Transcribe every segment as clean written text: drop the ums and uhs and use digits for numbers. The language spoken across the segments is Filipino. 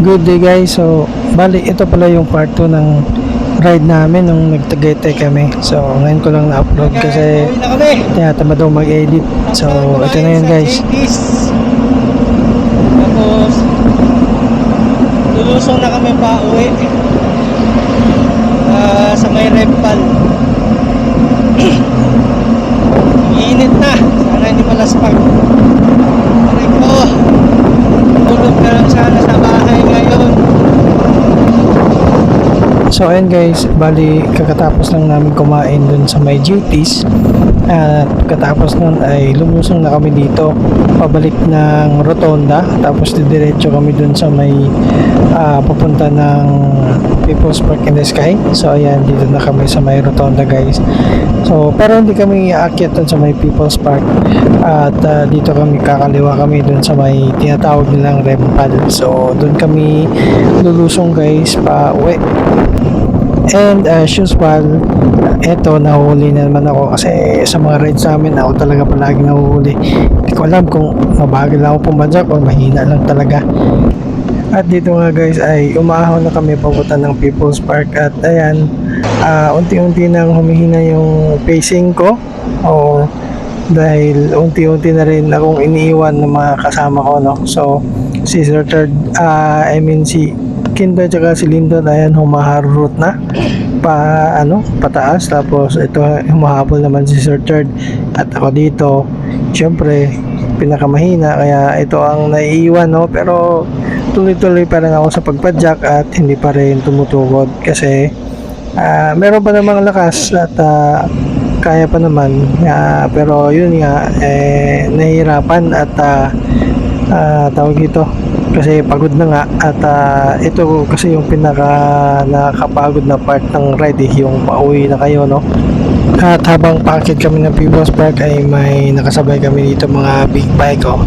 Good day guys. So, bali ito pala yung part 2 ng ride namin nung nag-Tagaytay kami. So, ngayon ko lang na-upload kasi tinatamad daw mag-edit. So, ito na yun guys. Tapos, lulusong na kami pa uwi sa may Repal. Init na. Sana hindi malaspak. Aray ko. Tulog na lang sana sa bahay ngayon. So, ayun guys. Bali, kakatapos lang namin kumain dun sa may duties. At katapos nun ay lumusong na kami dito pabalik ng Rotonda, tapos didiretso kami dun sa may papunta ng People's Park in the Sky. So ayan, dito na kami sa may Rotonda guys. So pero hindi kami aakyat dun sa may People's Park at dito kami kakaliwa kami dun sa may tinatawag nilang Rempal. So dun kami lulusong guys pa uwi. And as usual, eto nahuli na naman ako kasi sa mga rides namin ako talaga palagi nahuhuli. Hindi ko alam kung mabagal lang ako pumadyak o mahina lang talaga. At dito nga guys ay umaahon na kami papunta ng People's Park at ayan, unti-unti nang humihina yung pacing ko o dahil unti-unti na rin akong iniiwan ng mga kasama ko, no? So si Sir Third, si Kindo at si Lindon ayan humaharurot na pataas, tapos ito humahabol naman si Sir Third at ako dito syempre pinakamahina kaya ito ang naiiwan, no? Pero tuloy-tuloy pa rin ako sa pagpadyak at hindi pa rin tumutukod kasi meron pa namang lakas at kaya pa naman, pero yun nga nahihirapan at tawag ito kasi pagod na nga at ito kasi yung pinaka nakakapagod na part ng ride yung pauwi na kayo, no? At habang paakit kami ng People's Park ay may nakasabay kami dito mga big bike, oh.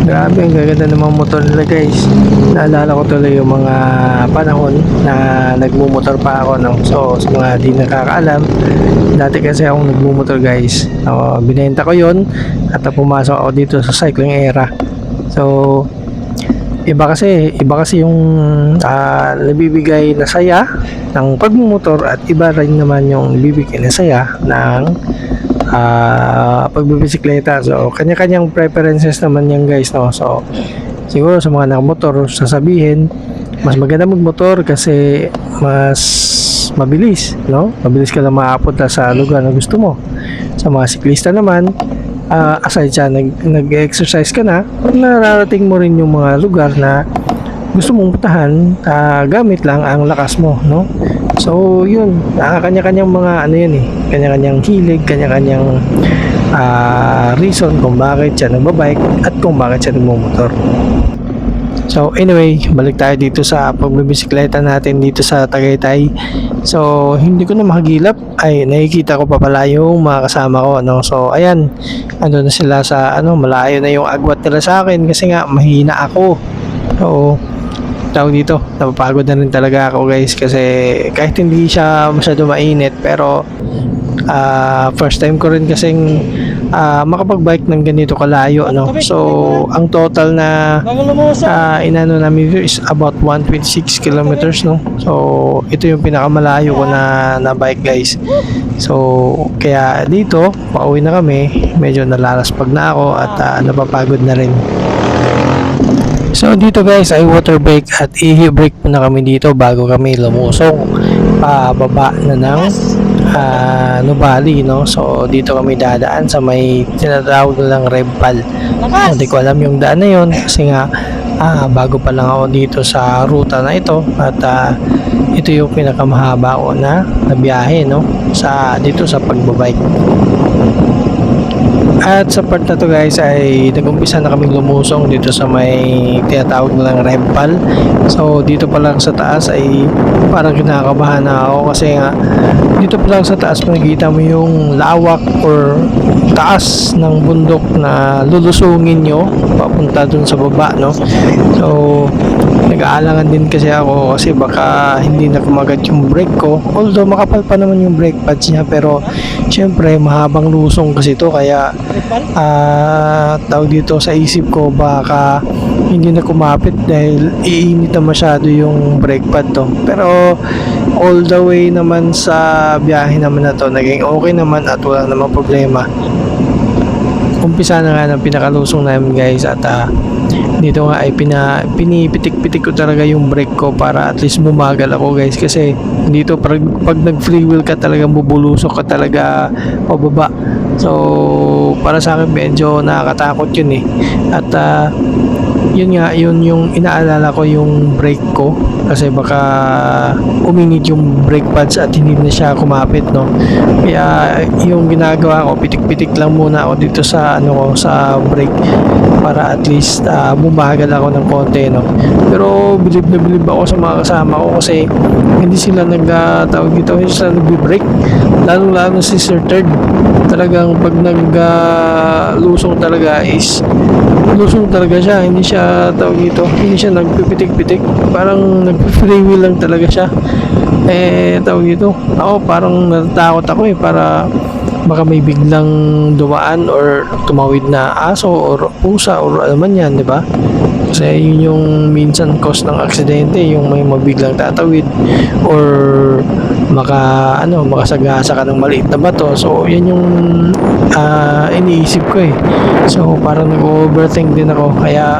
Grabe, ang gaganda ng mga motor nila guys. Naalala ko tuloy yung mga panahon na nagmumotor pa ako, no? So sa mga di nakakaalam, dati kasi akong nagmumotor guys. Binenta ko yon at pumasok ako dito sa cycling era. So iba kasi yung nabibigay na saya ng pagmumotor at iba rin naman yung nabibigay na saya ng pagbibisikleta. So kanya-kanyang preferences naman yan guys, no? So siguro sa mga nakamotor sasabihin mas maganda magmotor kasi mas mabilis, no? Mabilis ka lang maapunta sa lugar na gusto mo. Sa mga siklista naman, aside siya nag-exercise ka na, nararating mo rin yung mga lugar na gusto mong puntahan gamit lang ang lakas mo, no? So yun, kanya-kanyang mga yun kanya-kanyang hilig, kanya-kanyang reason kung bakit siya nagbabike at kung bakit siya nagmumotor. So anyway, balik tayo dito sa pagbibisikleta natin dito sa Tagaytay. So hindi ko na makagilap ay nakikita ko pa pala yung mga kasama ko, no? So ayan, ando na sila sa malayo na yung agwat nila sa akin kasi nga mahina ako. So tawag dito, napapagod na rin talaga ako guys kasi kahit hindi siya masyado mainit pero first time ko rin kasing makapag-bike ng ganito kalayo, no? So ang total na inano namin is about 126 kilometers, no? So ito yung pinakamalayo ko na bike guys. So kaya dito pauwi na kami, medyo nalalaspag na ako at napapagod na rin. So dito guys ay water break at ihi break muna kami dito bago kami lumusong pababa na ng Nubali, no? So dito kami dadaan sa may tinatawag nilang Rempal. Hindi ko alam yung daan na yun kasi nga bago pa lang ako dito sa ruta na ito at ito yung pinakamahaba ko na biyahe, no? Dito sa pagbabike. At sa part na to guys ay nag-umpisa na kaming lumusong dito sa may tinatawag na lang Rempal. So dito pa lang sa taas ay parang kinakabahan na ako kasi nga dito pa lang sa taas makikita mo yung lawak or taas ng bundok na lulusungin nyo papunta dun sa baba, no? So nag-aalangan din kasi ako kasi baka hindi na kumagat yung brake ko, although makapal pa naman yung brake pads niya, pero syempre mahabang lusong kasi to kaya tawag dito sa isip ko baka hindi na kumapit dahil iinit na masyado yung brake pad to. Pero all the way naman sa biyahe naman na to naging okay naman at wala namang problema. Umpisa na nga ng pinakalusong namin guys at dito nga ay pinipitik-pitik ko talaga yung brake ko para at least bumagal ako guys, kasi dito pag nag free wheel ka talaga bubulusok ka talaga pababa. So para sa akin medyo nakakatakot yun at yun nga, yun yung inaalala ko yung brake ko kasi baka uminit yung brake pads at hindi na siya kumapit, no? Kaya yung ginagawa ko, pitik-pitik lang muna ako dito sa sa brake para at least bumagal ako ng konti, no? Pero bilib na bilib ako sa mga kasama ko kasi hindi sila nagtawag dito, hindi sila nagbi-brake, lalo si Sir Third. Talagang pag lusong talaga is lusong talaga siya, hindi siya tawag dito, hindi siya nagpipitik-pitik, parang nag-free wheel lang talaga siya. Tawag dito, ako parang natatakot ako para baka may biglang dumaan or tumawid na aso or pusa or ano man yan, di ba? Kasi yun yung minsan cause ng aksidente, yung may mabiglang tatawid or makasagasa ka ng maliit na bato. So yan yung iniisip ko So parang nag-overthink din ako, kaya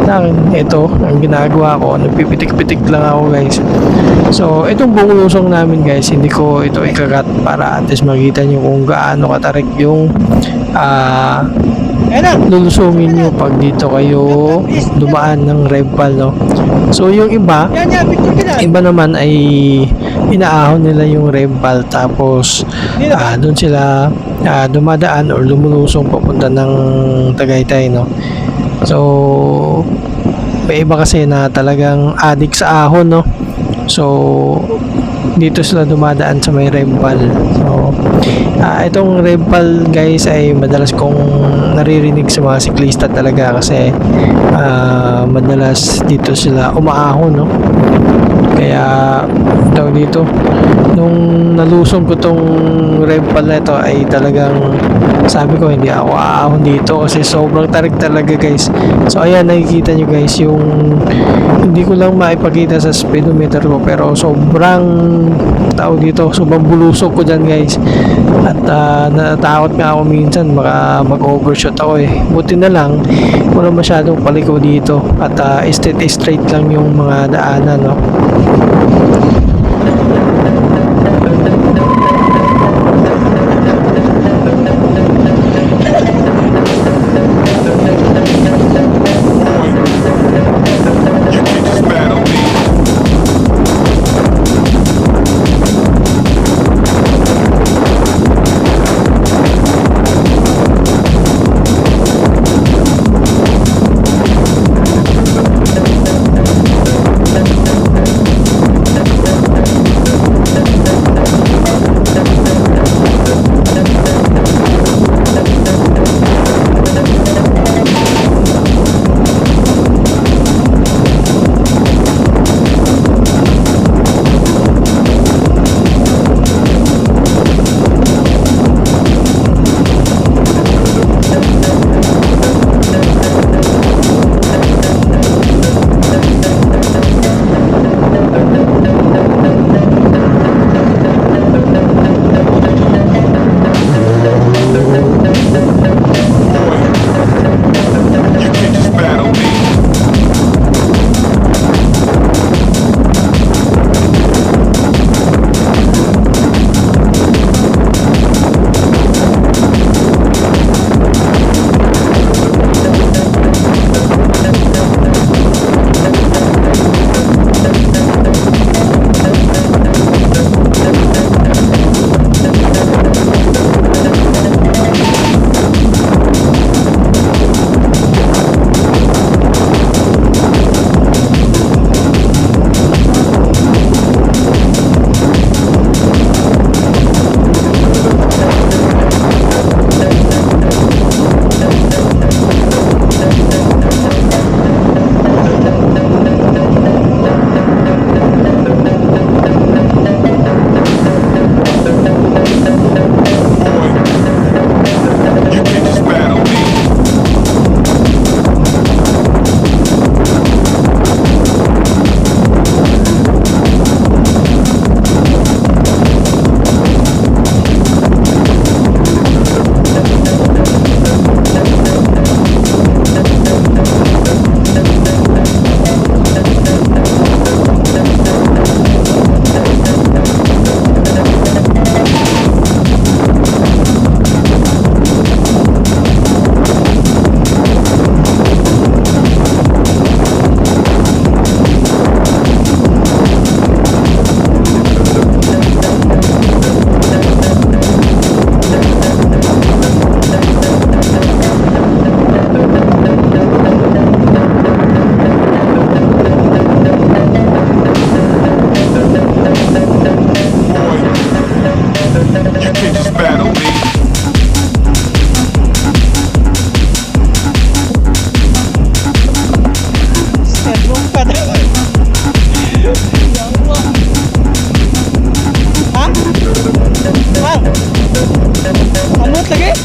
sa akin ito ang ginagawa ko, nagpipitik-pitik lang ako guys. So itong buong lusong namin guys, hindi ko ito ikakat para at least makita nyo kung gaano katarik yung lulusungin nyo pag dito kayo dumaan ng Rempal, no? So yung iba naman ay inaahon nila yung Rempal tapos doon sila dumadaan or lumulusong papunta ng Tagaytay, no? So may iba kasi na talagang adik sa ahon, no? So dito sila dumadaan sa may Rempal. So itong Rempal guys ay madalas kong naririnig sa mga siklista talaga kasi madalas dito sila umaahon, no? Kaya tawag dito, nung nalusong ko tong Rempal na ito ay talagang sabi ko hindi ako aahon dito kasi sobrang tarik talaga guys. So ayan, nakikita nyo guys yung hindi ko lang maipakita sa speedometer ko pero sobrang tawag dito, sobrang bulusok ko dyan guys. At natatakot nga ako minsan baka mag-overshoot ako Buti na lang wala masyadong paliko dito at straight lang yung mga daanan, no? Lahat lagi?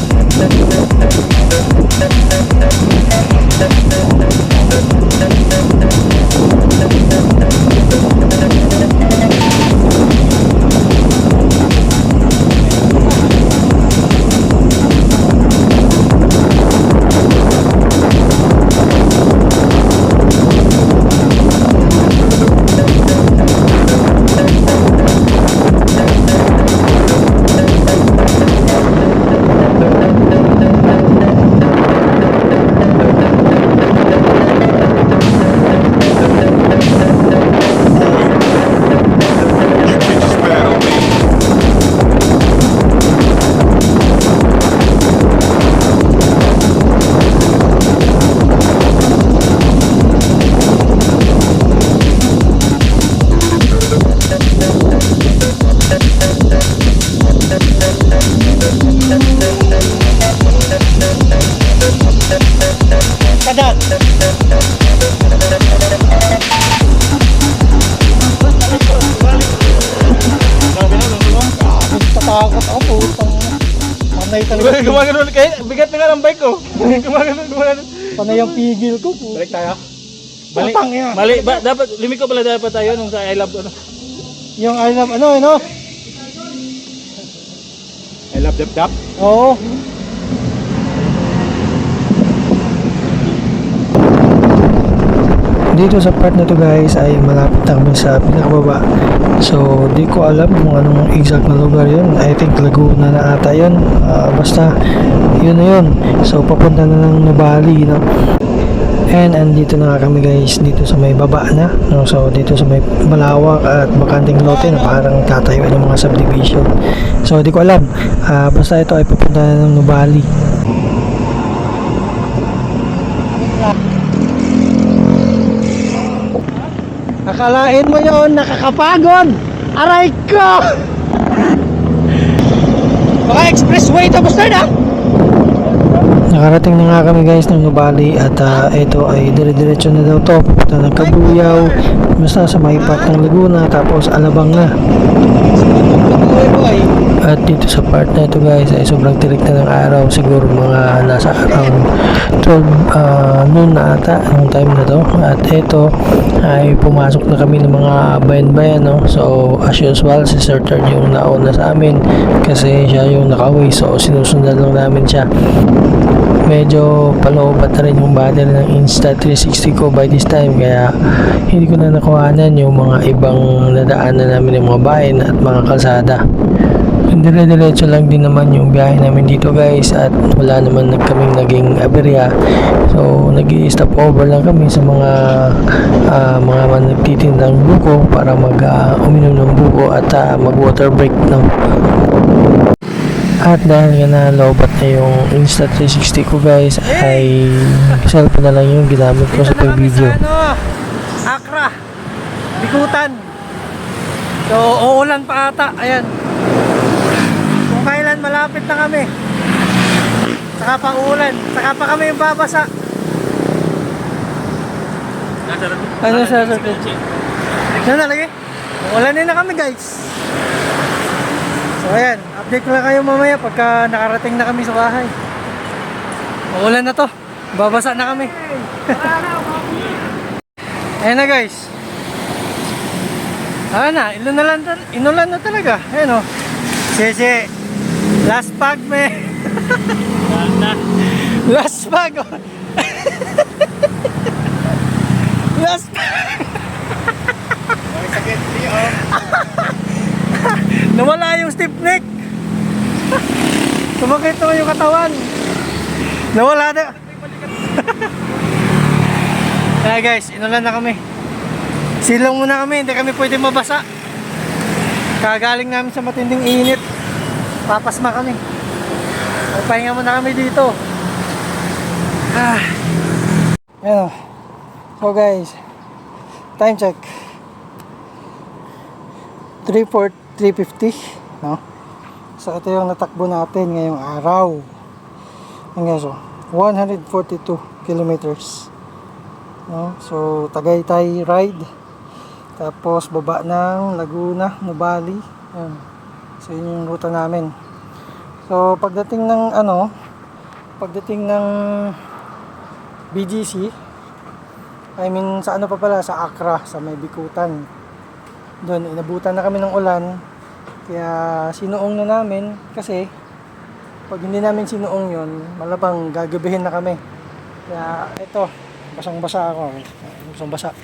Kadat. Tatakot ako, putang. Panay talaga. Gumagano kaya bigat na nga ng bike ko. Gumagano. Panay ang pigil ko. Balik tayo. Balik. Putang ina. Mali ba dapat limiko pala dapat tayo nung sa I love ano. Yung I love ano? I love dap. Oo. Dito sa part na to guys ay malapit na kami sa pinakababa. So di ko alam kung anong exact na lugar yun. I think Laguna na ata yun. Basta yun na yun. So papunta na ng Nubali, no? And andito na nga kami guys dito sa may baba na, no? So dito sa may malawak at bakanting lote na parang tatayuan ng mga subdivision. So di ko alam. Basta ito ay papunta na ng Nubali. Akalain mo yon nakakapagod. Aray ko! Baka expressway tapos na. Nakarating na nga kami guys ng Nubali at ito ay dire-diretso na daw to papunta ng Kabuyaw, basta sa may part ng Laguna, tapos Alabang na. At dito sa part na ito guys ay sobrang tirik na ng araw, siguro mga nasa around 12 noon na ata nung time na to. At ito ay pumasok na kami ng mga bayan-bayan, no? So as usual si Sir Third yung nauna sa amin kasi siya yung nakaway, so sinusundan lang namin siya. Medyo paloobat na rin yung battery ng Insta360 ko by this time, kaya hindi ko na nakuhanan yung mga ibang nadaanan namin ng mga bayan at mga kalsada. Dire-diretso lang din naman yung biyahe namin dito guys at wala naman kaming naging aberya. So nag-i-stop over lang kami sa mga nagtitindang buko para uminom ng buko at mag-water break, no? At dahil nga na-lowbat na yung Insta360 ko guys ay cellphone na lang yung ginamit ko sa pag-video. Accra, Bikutan. So uulan pa ata. Ayan. Kung kailan malapit na kami, saka pa uulan, saka pa kami yung babasa. Ano sa Saan na lagi? Ulanin na kami guys. So ayan, update ko lang kayo mamaya pagka nakarating na kami sa bahay. Uulan na to, babasa na kami. Ayan na guys. Na, inulan na talaga. Ayan o. Sese, last pag me. Last pag. Last pag. Nawala yung stiff neck. Sumakit naman yung katawan. Nawala na. Kaya guys, inulan na kami. Silong muna kami, hindi kami pwede mabasa. Kagaling namin sa matinding init. Papasma kami. Pahinga muna kami dito. Ayan. So guys, time check. 3:50, no? So ito yung natakbo natin ngayong araw. Ayan, so 142 kilometers, no? So Tagaytay ride, tapos baba ng Laguna, Nubali. Ayan. So yun yung ruta namin. So So pagdating ng pagdating ng BGC, I mean sa ano pa pala, sa Accra, sa may Bikutan. Doon, inabutan na kami ng ulan. Kaya sinuong na namin kasi pag hindi namin sinuong yon, malabang gagabihin na kami. Kaya ito, basang-basa ako. Basang-basa.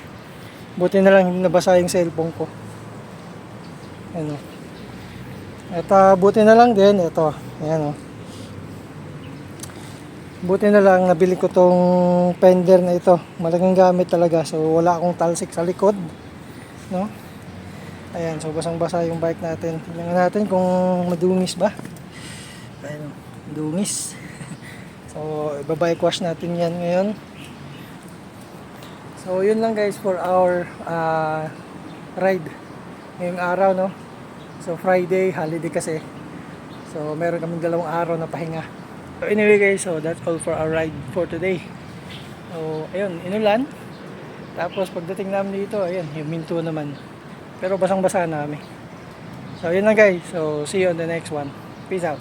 Buti na lang hindi nabasa yung cellphone ko. Ano. At buti na lang din ito. Ayan, oh. Buti na lang nabili ko tong fender na ito. Malaking gamit talaga. So wala akong talsik sa likod, no? Ayan, so basang-basa yung bike natin. Tingnan natin kung madungis ba. Ayan, dungis. So ibabike wash natin yan ngayon. So yun lang guys for our ride ngayong araw, no? So Friday, holiday kasi. So meron kaming 2 araw na pahinga. So anyway guys, so that's all for our ride for today. So ayun, inulan. Tapos pagdating namin dito, ayun, huminto naman. Pero basang-basa na kami. So yun lang guys. So see you on the next one. Peace out.